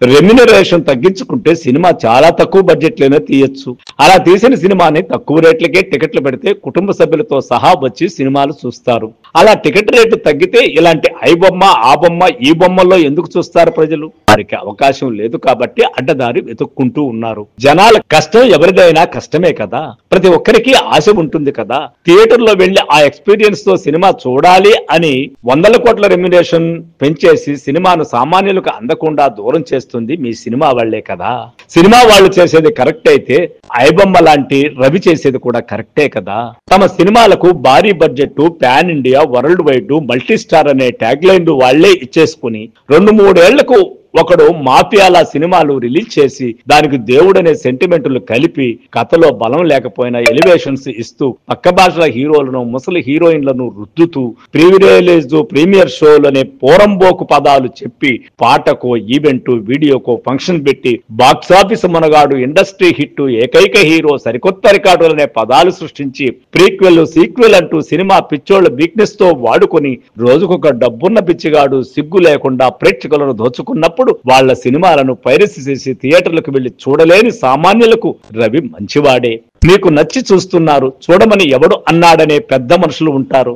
Remuneration తగ్గించుకుంటే cinema చాలా తక్కువ బడ్జెట్ లోనే తీయొచ్చు. అలా తీసిన సినిమాని తక్కువ రేట్లకే టికెట్లు పెడితే కుటుంబ సభ్యులతో సహా వచ్చి సినిమాలు చూస్తారు. అలా టికెట్ రేటు తగ్గితే ఇలాంటి ఐ బొమ్మ, ఆ బొమ్మ, ఈ బొమ్మల్లో ఎందుకు చూస్తారు ప్రజలు? వారికి అవకాశం లేదు కాబట్టి అడ్డదారి వెతుక్కుంటూ ఉన్నారు. జనాల కష్టం ఎవరిదైనా కష్టమే కదా, ప్రతి ఒక్కరికి ఆశ ఉంటుంది కదా. థియేటర్ లో వెళ్లి ఆ ఎక్స్పీరియన్స్ తో సినిమా చూడాలి అని వందల కోట్ల రెమ్యునరేషన్ పెంచేసి సినిమాను సామాన్యులకు అందకుండా దూరం చేస్తుంది మీ సినిమా వాళ్లే కదా. సినిమా వాళ్ళు చేసేది కరెక్ట్ అయితే ఐబొమ్మ లాంటి రవి చేసేది కూడా కరెక్టే కదా. తమ సినిమాలకు భారీ budget, pan India, world wide, multi star అనే ట్యాగ్ లైన్లు వాళ్లే ఇచ్చేసుకుని 2-3 ఏళ్లకు ఒకడు మాఫియాల సినిమాలు రిలీజ్ చేసి దానికి దేవుడనే సెంటిమెంట్లు కలిపి కథలో బలం లేకపోయినా ఎలివేషన్స్ ఇస్తూ పక్క భాషల హీరోలను, ముసలి హీరోయిన్లను రుద్దుతూ ప్రీవిలేజ్, ప్రీమియర్ షోలు అనే పోరంబోకు పదాలు చెప్పి పాటకో, ఈవెంట్, వీడియోకో ఫంక్షన్ పెట్టి బాక్సాఫీస్ మునగాడు, ఇండస్ట్రీ హిట్, ఏకైక హీరో, సరికొత్త రికార్డులు అనే పదాలు సృష్టించి ప్రీక్వెల్, సీక్వెల్ అంటూ సినిమా పిచ్చోళ్ల వీక్నెస్ తో వాడుకొని రోజుకొక డబ్బున్న పిచ్చిగాడు సిగ్గు లేకుండా ప్రేక్షకులను దోచుకున్నప్పుడు వాళ్ళ సినిమాలను పైరసీ చేసి థియేటర్లకు వెళ్లి చూడలేని సామాన్యులకు రవి మంచివాడే. మీకు నచ్చి చూస్తున్నారు, చూడమని ఎవడు అన్నాడనే పెద్ద మనుషులు ఉంటారు.